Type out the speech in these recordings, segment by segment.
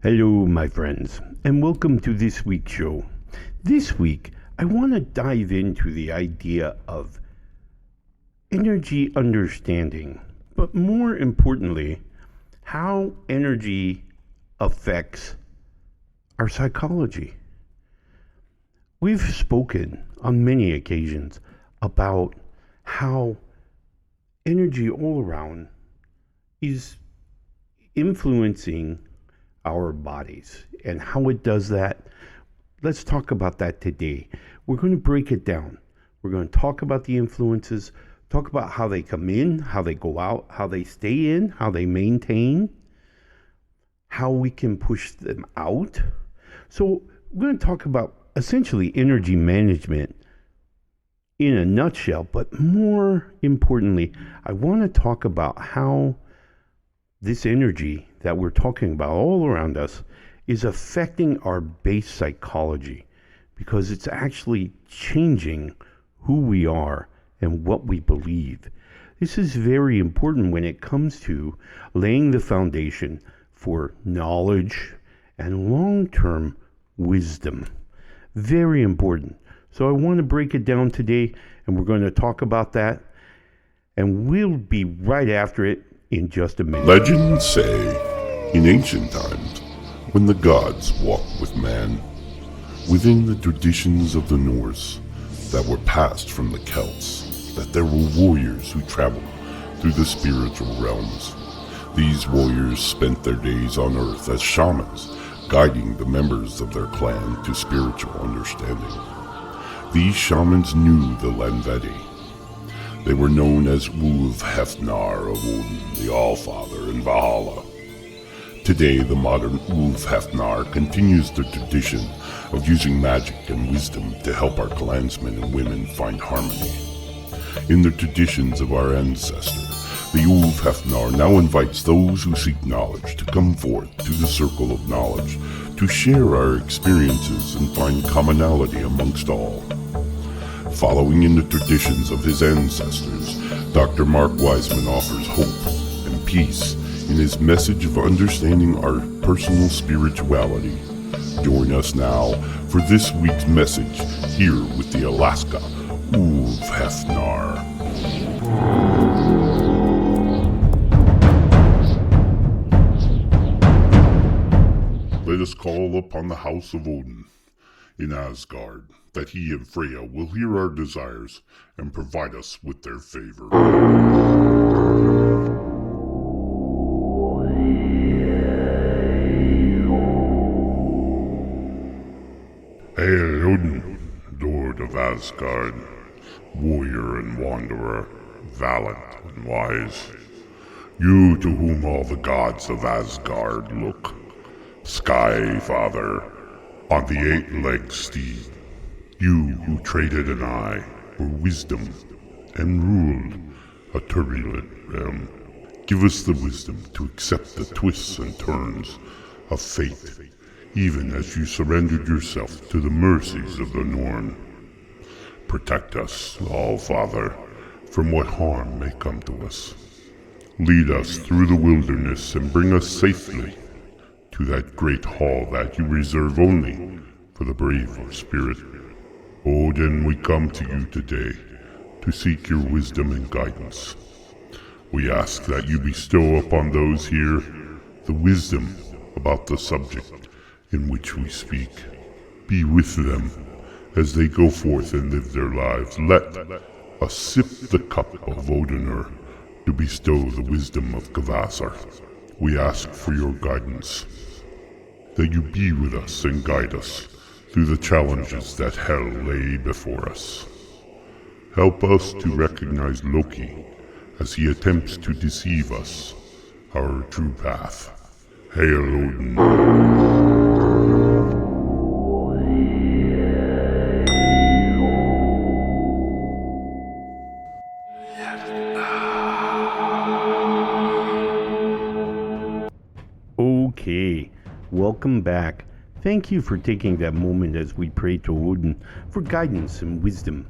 Hello, my friends, and welcome to this week's show. This week, I want to dive into the idea of energy understanding, but more importantly, how energy affects our psychology. We've spoken on many occasions about how energy all around is influencing our bodies and how it does that. Let's talk about that today. We're going to break it down. We're going to talk about the influences, talk about how they come in, how they go out, how they stay in, how they maintain, how we can push them out. So we're going to talk about essentially energy management in a nutshell, but more importantly, I want to talk about how this energy that we're talking about all around us is affecting our base psychology, because it's actually changing who we are and what we believe. This is very important when it comes to laying the foundation for knowledge and long-term wisdom. Very important. So I want to break it down today, and we're going to talk about that, and we'll be right after it in just a minute. Legends say, in ancient times, when the gods walked with man, within the traditions of the Norse that were passed from the Celts, that there were warriors who traveled through the spiritual realms. These warriors spent their days on earth as shamans, guiding the members of their clan to spiritual understanding. These shamans knew the Landvedi. They were known as Ulf-Hefnar of Odin, the Allfather, in Valhalla. Today, the modern Ulf-Hefnar continues the tradition of using magic and wisdom to help our clansmen and women find harmony. In the traditions of our ancestors, the Ulf-Hefnar now invites those who seek knowledge to come forth to the circle of knowledge, to share our experiences and find commonality amongst all. Following in the traditions of his ancestors, Dr. Mark Wiseman offers hope and peace in his message of understanding our personal spirituality. Join us now for this week's message here with the Alaska Ulf-Hefnar. Let us call upon the house of Odin in Asgard, that he and Freya will hear our desires and provide us with their favor. Hail Odin, Lord of Asgard, warrior and wanderer, valiant and wise. You to whom all the gods of Asgard look, Sky Father, on the eight-legged steed. You who traded an eye for wisdom and ruled a turbulent realm. Give us the wisdom to accept the twists and turns of fate, even as you surrendered yourself to the mercies of the Norn. Protect us, All-Father, from what harm may come to us. Lead us through the wilderness and bring us safely to that great hall that you reserve only for the brave of spirit. Odin, we come to you today to seek your wisdom and guidance. We ask that you bestow upon those here the wisdom about the subject in which we speak. Be with them as they go forth and live their lives. Let us sip the cup of Odinr to bestow the wisdom of Kvasar. We ask for your guidance, that you be with us and guide us through the challenges that hell lay before us. Help us to recognize Loki as he attempts to deceive us, our true path. Hail Odin. Okay, welcome back. Thank you for taking that moment as we pray to Odin for guidance and wisdom,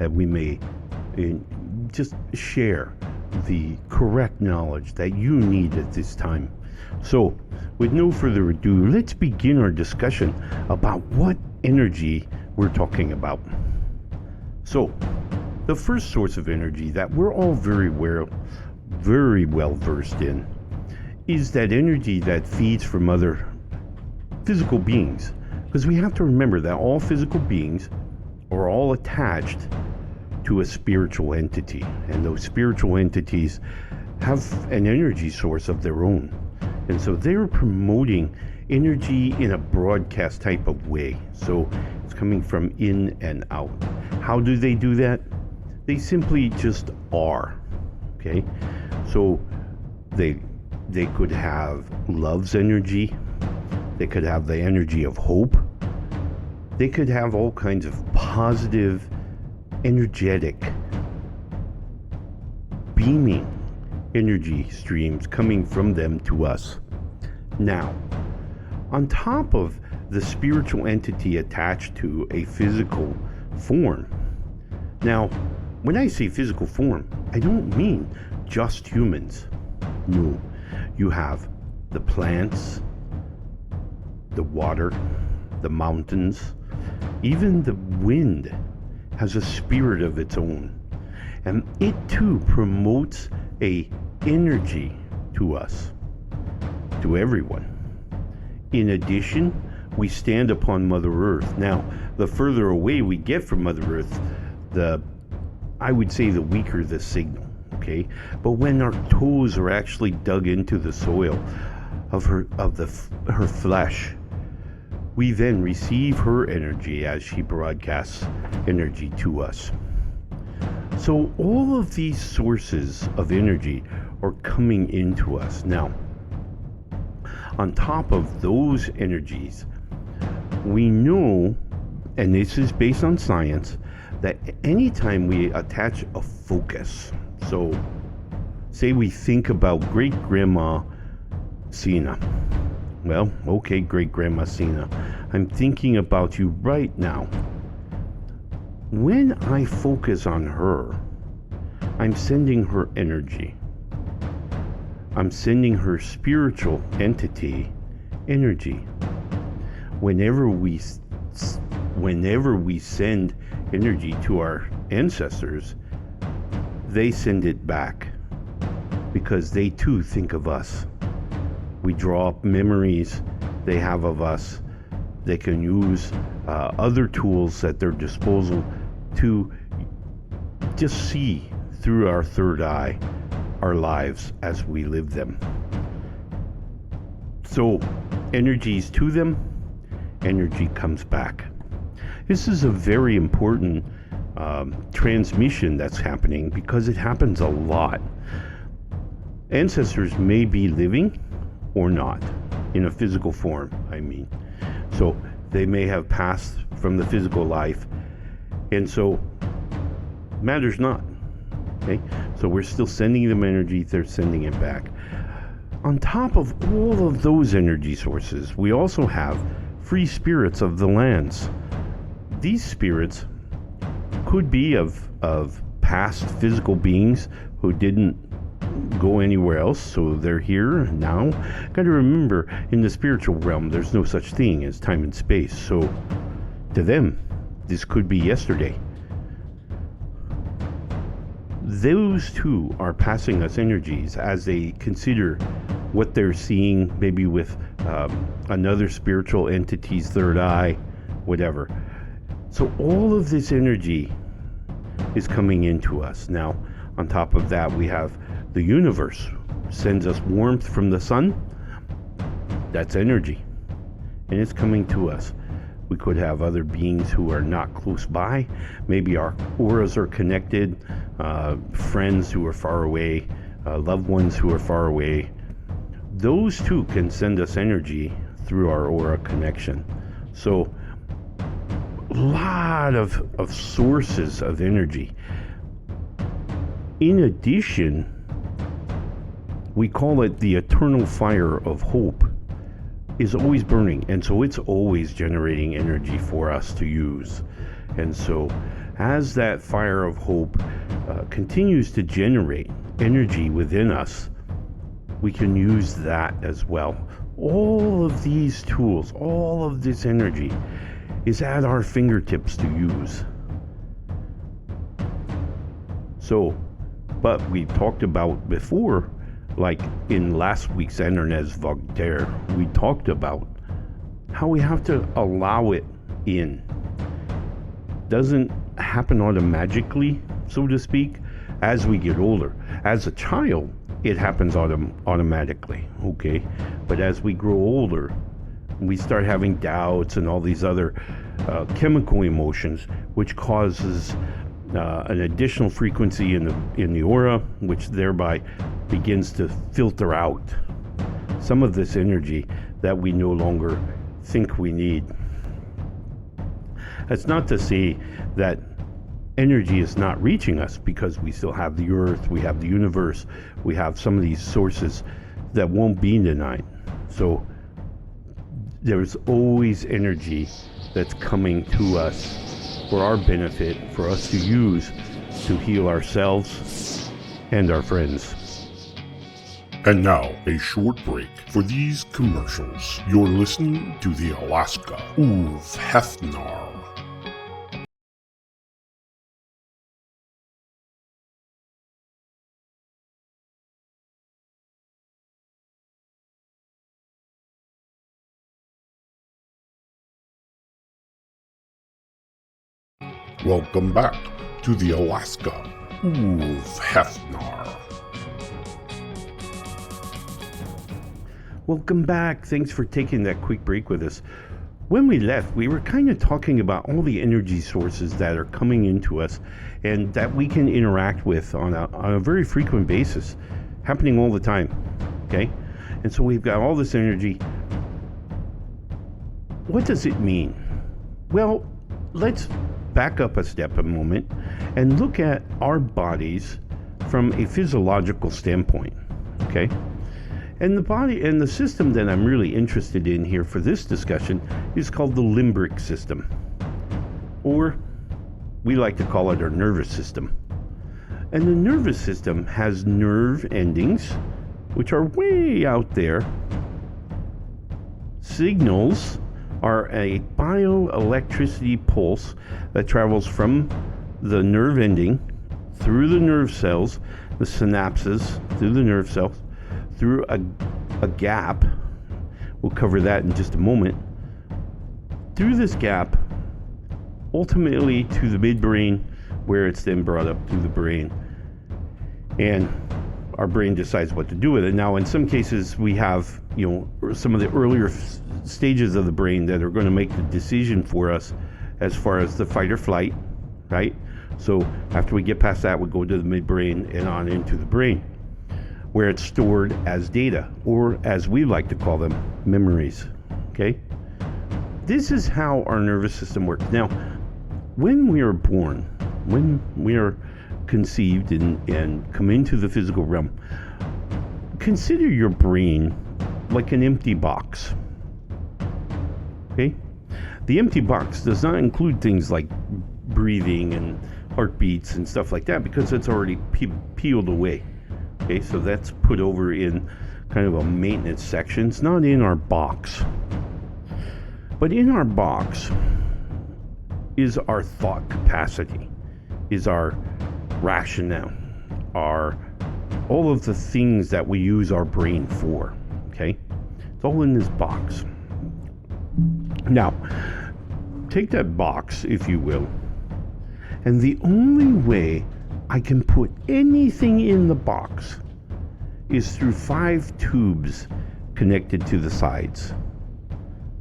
that we may just share the correct knowledge that you need at this time. So, with no further ado, let's begin our discussion about what energy we're talking about. So, the first source of energy that we're all very well versed in is that energy that feeds from other physical beings. Because we have to remember that all physical beings are all attached to a spiritual entity, and those spiritual entities have an energy source of their own. And so they're promoting energy in a broadcast type of way. So it's coming from in and out. How do they do that? They simply just are. Okay? So they could have love's energy. They could have the energy of hope. They could have all kinds of positive, energetic, beaming energy streams coming from them to us. Now, on top of the spiritual entity attached to a physical form. Now, when I say physical form, I don't mean just humans. No, you have the plants, the water, the mountains, even the wind has a spirit of its own. And it too promotes a energy to us, to everyone. In addition, we stand upon Mother Earth. Now, the further away we get from Mother Earth, I would say the weaker the signal, okay? But when our toes are actually dug into the soil of her flesh, we then receive her energy as she broadcasts energy to us. So all of these sources of energy are coming into us. Now, on top of those energies, we know, and this is based on science, that anytime we attach a focus, so say we think about great-grandma Sina. Well, okay, great-grandma Sina, I'm thinking about you right now. When I focus on her, I'm sending her energy. I'm sending her spiritual entity energy. Whenever we send energy to our ancestors, they send it back because they too think of us. We draw up memories they have of us. They can use other tools at their disposal to just see through our third eye our lives as we live them. So energies to them, energy comes back. This is a very important transmission that's happening because it happens a lot. Ancestors may be living or not in a physical form, I mean. So they may have passed from the physical life, and so matters not. Okay? So we're still sending them energy, they're sending it back. On top of all of those energy sources, we also have free spirits of the lands. These spirits could be of past physical beings who didn't go anywhere else, so they're here now. Got to remember, in the spiritual realm, there's no such thing as time and space. So to them, this could be yesterday. Those two are passing us energies as they consider what they're seeing, maybe with another spiritual entity's third eye, whatever. So all of this energy is coming into us. Now, on top of that, we have the universe sends us warmth from the sun. That's energy, and it's coming to us. We could have other beings who are not close by. Maybe our auras are connected, friends who are far away, loved ones who are far away. Those too can send us energy through our aura connection. So a lot of sources of energy. In addition, we call it the eternal fire of hope is always burning, and so it's always generating energy for us to use. And so as that fire of hope continues to generate energy within us, we can use that as well. All of these tools, all of this energy is at our fingertips to use. So, but we talked about before, like in last week's Ernest Voltaire, we talked about how we have to allow it in. Doesn't happen automatically, so to speak, as we get older. As a child, it happens automatically, okay? But as we grow older, we start having doubts and all these other chemical emotions, which causes an additional frequency in the aura, which thereby begins to filter out some of this energy that we no longer think we need. That's not to say that energy is not reaching us, because we still have the earth, we have the universe, we have some of these sources that won't be denied. So there's always energy that's coming to us for our benefit, for us to use to heal ourselves and our friends. And now, a short break for these commercials. You're listening to the Alaska Uv Hefnar. Welcome back to the Alaska Uv Hefnar. Welcome back. Thanks for taking that quick break with us. When we left, we were kind of talking about all the energy sources that are coming into us and that we can interact with on a very frequent basis, happening all the time, okay? And so we've got all this energy. What does it mean? Well, let's back up a step a moment and look at our bodies from a physiological standpoint, okay? And the body and the system that I'm really interested in here for this discussion is called the limbic system, or we like to call it our nervous system. And the nervous system has nerve endings, which are way out there. Signals are a bioelectricity pulse that travels from the nerve ending through the nerve cells, the synapses, through the nerve cells, through a gap. We'll cover that in just a moment. Through this gap, ultimately to the midbrain, where it's then brought up to the brain. And our brain decides what to do with it. Now, in some cases, we have, some of the earlier stages of the brain that are going to make the decision for us as far as the fight or flight, right? So after we get past that, we go to the midbrain and on into the brain, where it's stored as data, or as we like to call them, memories, okay? This is how our nervous system works. Now, when we are born, when we are conceived and come into the physical realm, consider your brain like an empty box, okay? The empty box does not include things like breathing and heartbeats and stuff like that, because it's already peeled away. Okay, so that's put over in kind of a maintenance section. It's not in our box. But in our box is our thought capacity, is our rationale, all of the things that we use our brain for, okay? It's all in this box. Now, take that box, if you will, and the only way I can put anything in the box is through 5 tubes connected to the sides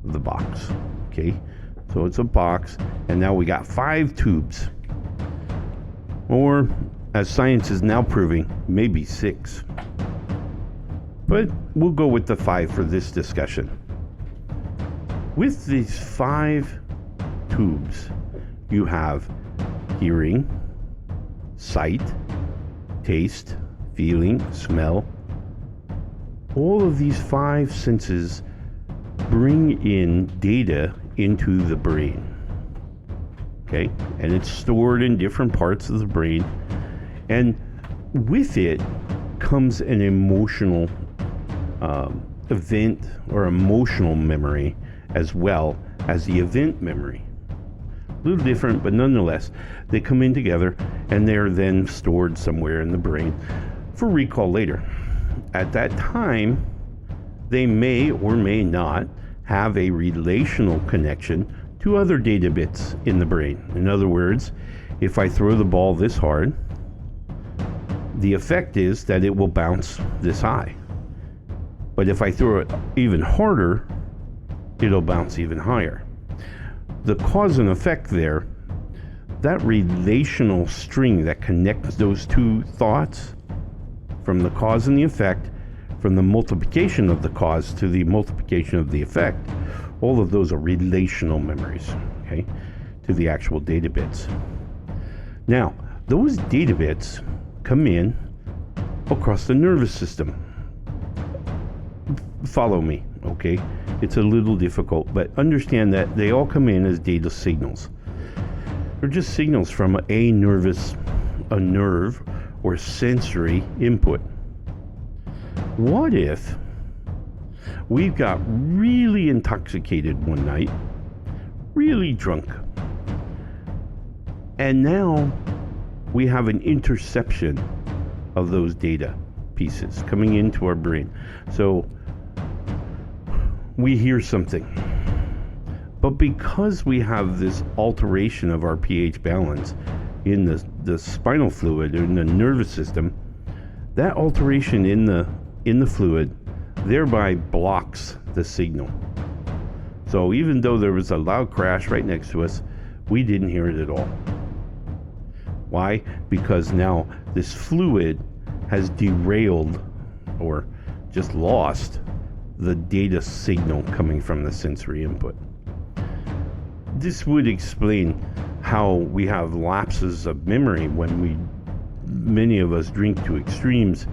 of the box, okay? So it's a box, and now we got 5 tubes. Or, as science is now proving, maybe 6. But we'll go with the 5 for this discussion. With these 5 tubes, you have hearing, sight, taste, feeling, smell. All of these 5 senses bring in data into the brain, okay? And it's stored in different parts of the brain. And with it comes an emotional event or emotional memory as well as the event memory. A little different, but nonetheless, they come in together and they're then stored somewhere in the brain for recall later. At that time, they may or may not have a relational connection to other data bits in the brain. In other words, if I throw the ball this hard, the effect is that it will bounce this high. But if I throw it even harder, it'll bounce even higher. The cause and effect there, that relational string that connects those two thoughts, from the cause and the effect, from the multiplication of the cause to the multiplication of the effect, all of those are relational memories, okay, to the actual data bits. Now, those data bits come in across the nervous system. Follow me, okay? It's a little difficult, but understand that they all come in as data signals. They're just signals from a nerve or sensory input. What if we got really intoxicated one night, really drunk, and now we have an interception of those data pieces coming into our brain? So we hear something, but because we have this alteration of our pH balance in the spinal fluid, in the nervous system, that alteration in the fluid thereby blocks the signal. So even though there was a loud crash right next to us, we didn't hear it at all. Why? Because now this fluid has derailed or just lost the data signal coming from the sensory input. This would explain how we have lapses of memory when many of us drink to extremes,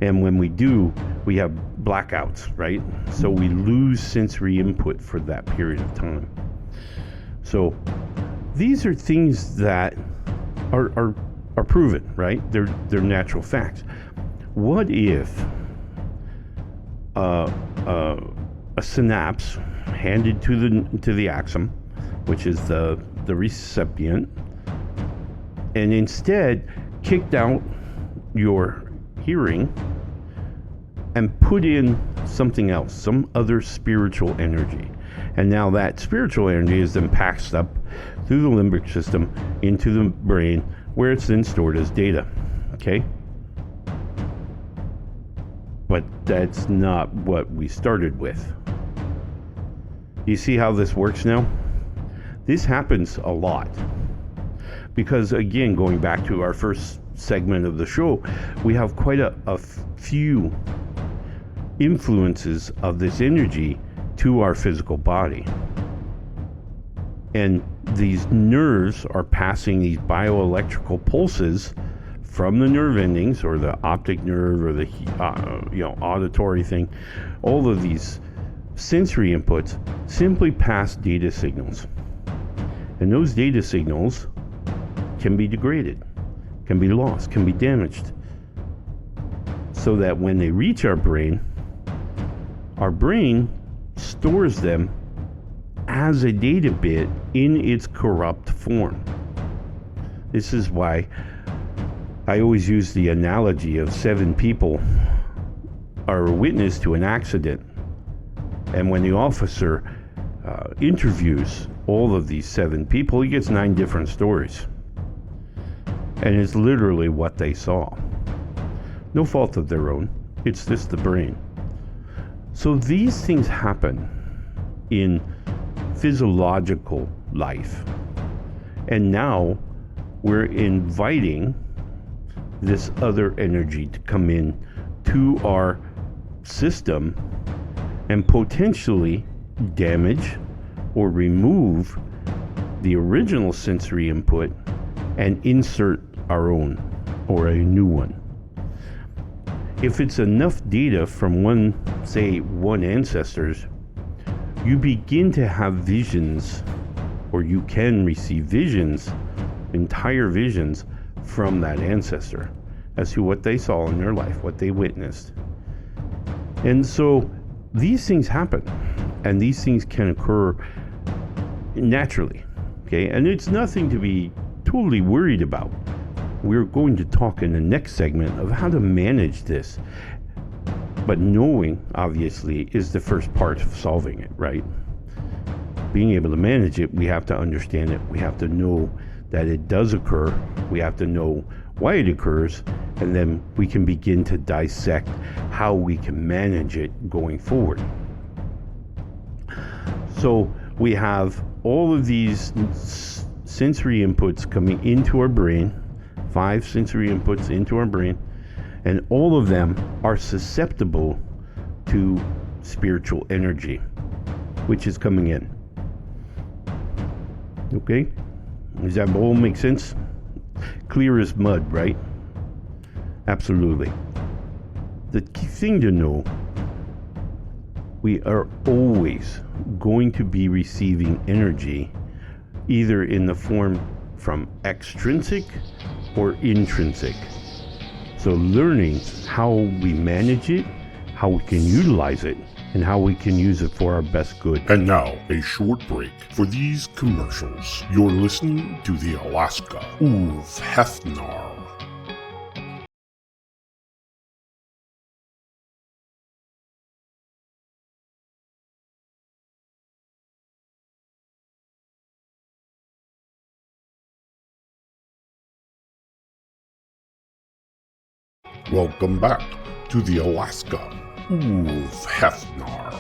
and when we do, we have blackouts, right? So we lose sensory input for that period of time. So these are things that are proven, right? They're natural facts. What if a synapse handed to the axon, which is the recipient, and instead kicked out your hearing and put in something else, some other spiritual energy? And now that spiritual energy is then passed up through the limbic system into the brain, where it's then stored as data, okay? But that's not what we started with. You see how this works now? This happens a lot. Because again, going back to our first segment of the show, we have quite a few influences of this energy to our physical body. And these nerves are passing these bioelectrical pulses from the nerve endings, or the optic nerve, or the auditory thing. All of these sensory inputs simply pass data signals. And those data signals can be degraded, can be lost, can be damaged, so that when they reach our brain stores them as a data bit in its corrupt form. This is why I always use the analogy of 7 people are a witness to an accident, and when the officer interviews all of these 7 people, he gets 9 different stories, and it's literally what they saw. No fault of their own, it's just the brain. So these things happen in physiological life, and now we're inviting this other energy to come in to our system and potentially damage or remove the original sensory input and insert our own or a new one. If it's enough data from one ancestors, you begin to have visions, or you can receive visions, entire visions from that ancestor as to what they saw in their life, what they witnessed. And so these things happen, and these things can occur naturally, okay? And it's nothing to be totally worried about. We're going to talk in the next segment of how to manage this. But knowing, obviously, is the first part of solving it, right? Being able to manage it, we have to understand it. We have to know that it does occur. We have to know why it occurs, and then we can begin to dissect how we can manage it going forward. So we have all of these sensory inputs coming into our brain, 5 sensory inputs into our brain, and all of them are susceptible to spiritual energy, which is coming in. Okay? Does that all make sense? Clear as mud, right? Absolutely. The key thing to know, we are always going to be receiving energy either in the form from extrinsic or intrinsic. So learning how we manage it, how we can utilize it, and how we can use it for our best good. And now, a short break for these commercials. You're listening to the Alaska Uv Hefnar. Welcome back to the Alaska Uv Hefnar.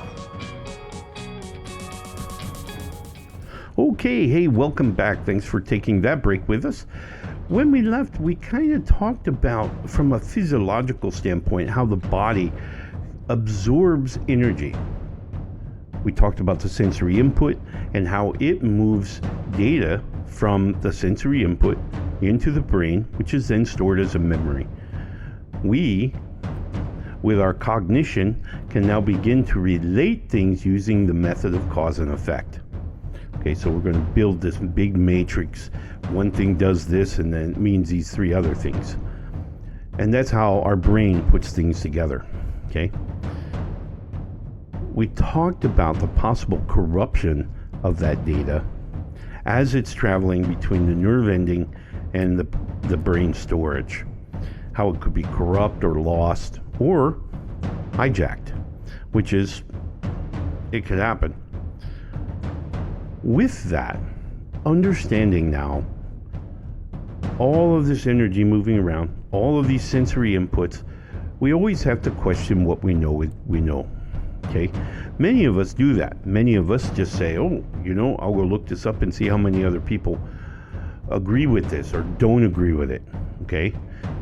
Okay, hey, welcome back. Thanks for taking that break with us. When we left, we kind of talked about, from a physiological standpoint, how the body absorbs energy. We talked about the sensory input and how it moves data from the sensory input into the brain, which is then stored as a memory. We, with our cognition, can now begin to relate things using the method of cause and effect. Okay, so we're going to build this big matrix. One thing does this, and then it means these 3 other things. And that's how our brain puts things together. Okay? We talked about the possible corruption of that data as it's traveling between the nerve ending and the brain storage. How it could be corrupt or lost or hijacked, which is, it could happen. With that, understanding now all of this energy moving around, all of these sensory inputs, we always have to question what we know. Okay? Many of us do that. Many of us just say, oh, I'll go look this up and see how many other people agree with this or don't agree with it. Okay?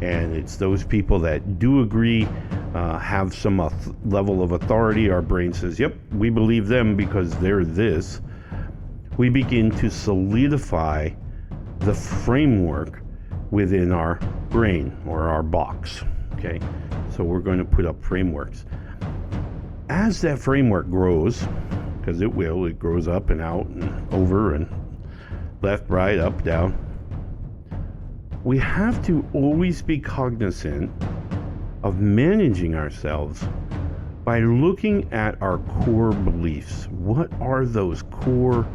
And it's those people that do agree, have some level of authority. Our brain says, yep, we believe them because they're this. We begin to solidify the framework within our brain or our box. Okay? So we're going to put up frameworks. As that framework grows, because it grows up and out and over and left, right, up, down. We have to always be cognizant of managing ourselves by looking at our core beliefs. What are those core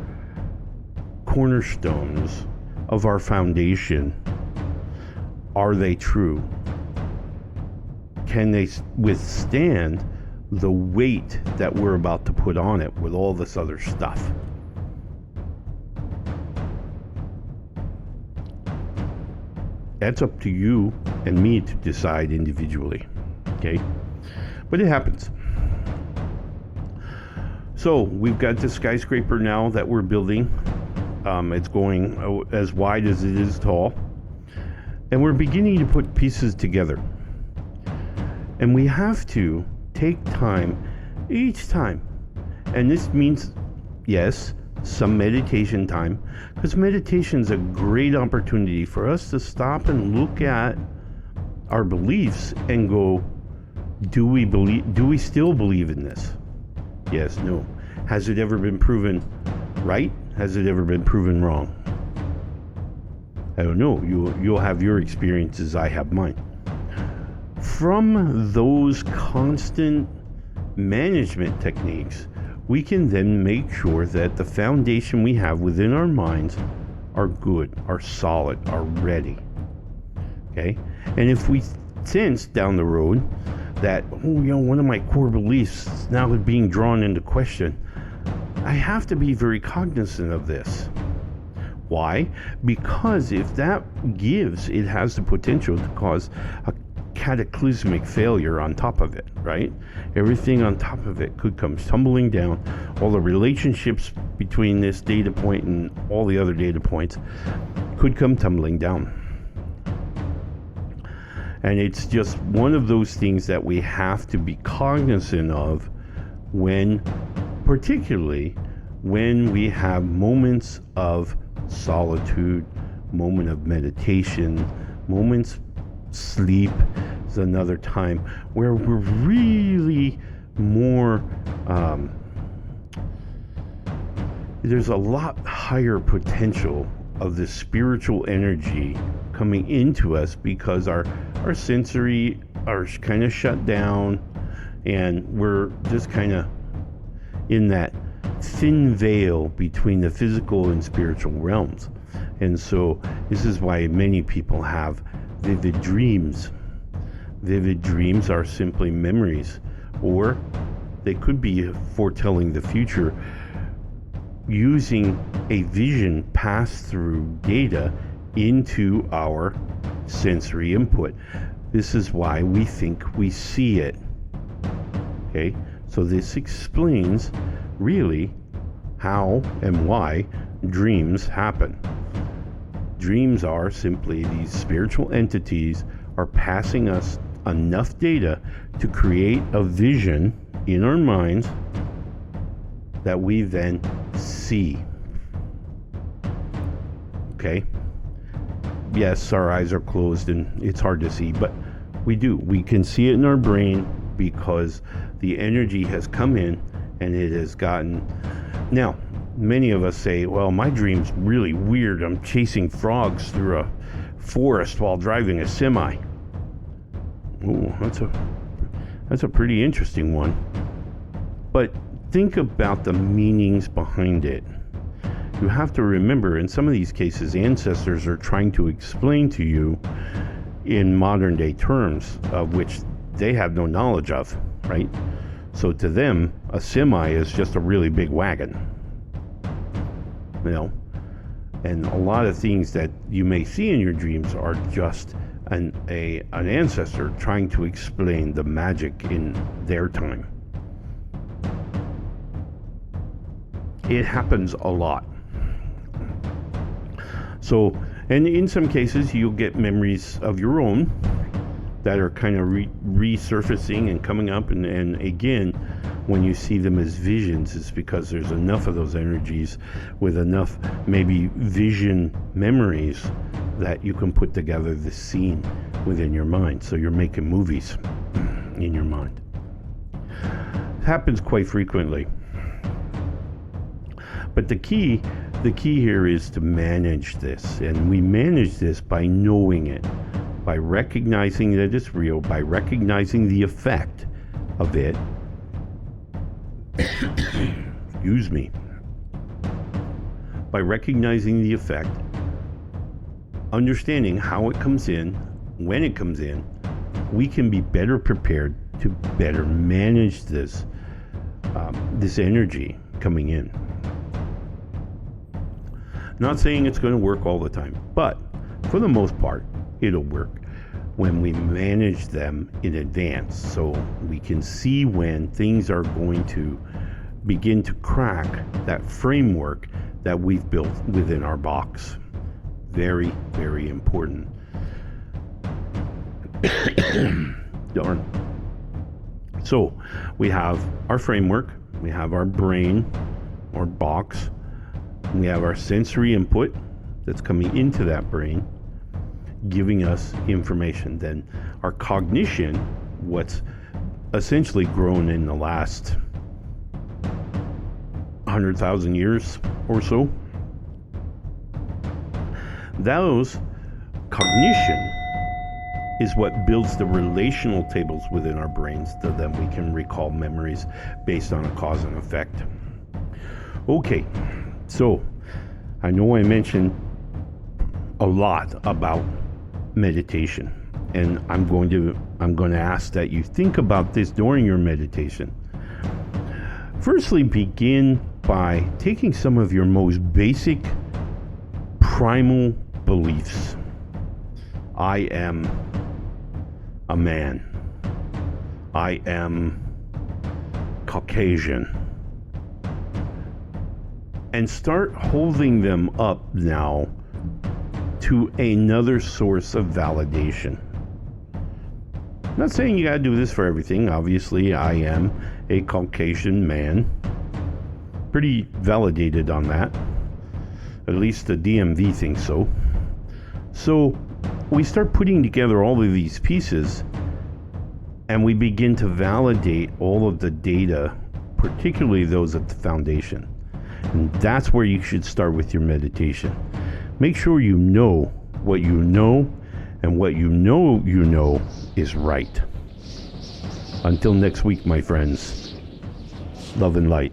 cornerstones of our foundation? Are they true? Can they withstand the weight that we're about to put on it with all this other stuff? That's up to you and me to decide individually, okay? But it happens. So we've got this skyscraper now that we're building. It's going as wide as it is tall. And we're beginning to put pieces together. And we have to take time each time. And this means, yes, some meditation time, because meditation is a great opportunity for us to stop and look at our beliefs and go, do we still believe in this? Yes, no. Has it ever been proven right? Has it ever been proven wrong? I don't know. You'll have your experiences, I have mine. From those constant management techniques, we can then make sure that the foundation we have within our minds are good, are solid, are ready. Okay? And if we sense down the road that, one of my core beliefs now is being drawn into question, I have to be very cognizant of this. Why? Because if that gives, it has the potential to cause a cataclysmic failure on top of it, right? Everything on top of it could come tumbling down. All the relationships between this data point and all the other data points could come tumbling down. And it's just one of those things that we have to be cognizant of particularly when we have moments of solitude, moment of meditation, moments sleep is another time where we're really more there's a lot higher potential of the spiritual energy coming into us because our sensory are kind of shut down and we're just kind of in that thin veil between the physical and spiritual realms. And so this is why many people have vivid dreams. Vivid dreams are simply memories, or they could be foretelling the future using a vision passed through data into our sensory input. This is why we think we see it. Okay? So this explains really how and why dreams happen. Dreams are simply these spiritual entities are passing us enough data to create a vision in our minds that we then see. Okay? Yes, our eyes are closed and it's hard to see, but we do. We can see it in our brain because the energy has come in and it has gotten... Now, many of us say, well, my dream's really weird. I'm chasing frogs through a forest while driving a semi. Oh, that's a pretty interesting one. But think about the meanings behind it. You have to remember, in some of these cases, ancestors are trying to explain to you in modern day terms of which they have no knowledge of, right? So to them, a semi is just a really big wagon. And a lot of things that you may see in your dreams are just an ancestor trying to explain the magic in their time. It happens a lot. So, and in some cases, you'll get memories of your own that are kind of resurfacing and coming up. And again, when you see them as visions, it's because there's enough of those energies with enough maybe vision memories that you can put together the scene within your mind. So you're making movies in your mind. It happens quite frequently. But the key here is to manage this. And we manage this by knowing it, by recognizing that it's real, by recognizing the effect of it. Excuse me. By recognizing the effect, understanding how it comes in, when it comes in, we can be better prepared to better manage this energy coming in. Not saying it's going to work all the time, but for the most part, it'll work when we manage them in advance, so we can see when things are going to begin to crack that framework that we've built within our box. Very, very important. Darn. So we have our framework, we have our brain or box, we have our sensory input that's coming into that brain, giving us information. Then our cognition, what's essentially grown in the last 100,000 years or so, those cognition is what builds the relational tables within our brains so that we can recall memories based on a cause and effect. Okay, so I know I mentioned a lot about meditation, and I'm going to ask that you think about this during your meditation. Firstly, begin by taking some of your most basic primal beliefs. I am a man. I am Caucasian. And start holding them up now to another source of validation. I'm not saying you gotta do this for everything. Obviously, I am a Caucasian man. Pretty validated on that. At least the DMV thinks so. So we start putting together all of these pieces and we begin to validate all of the data, particularly those at the foundation. And that's where you should start with your meditation. Make sure you know what you know, and what you know is right. Until next week, my friends. Love and light.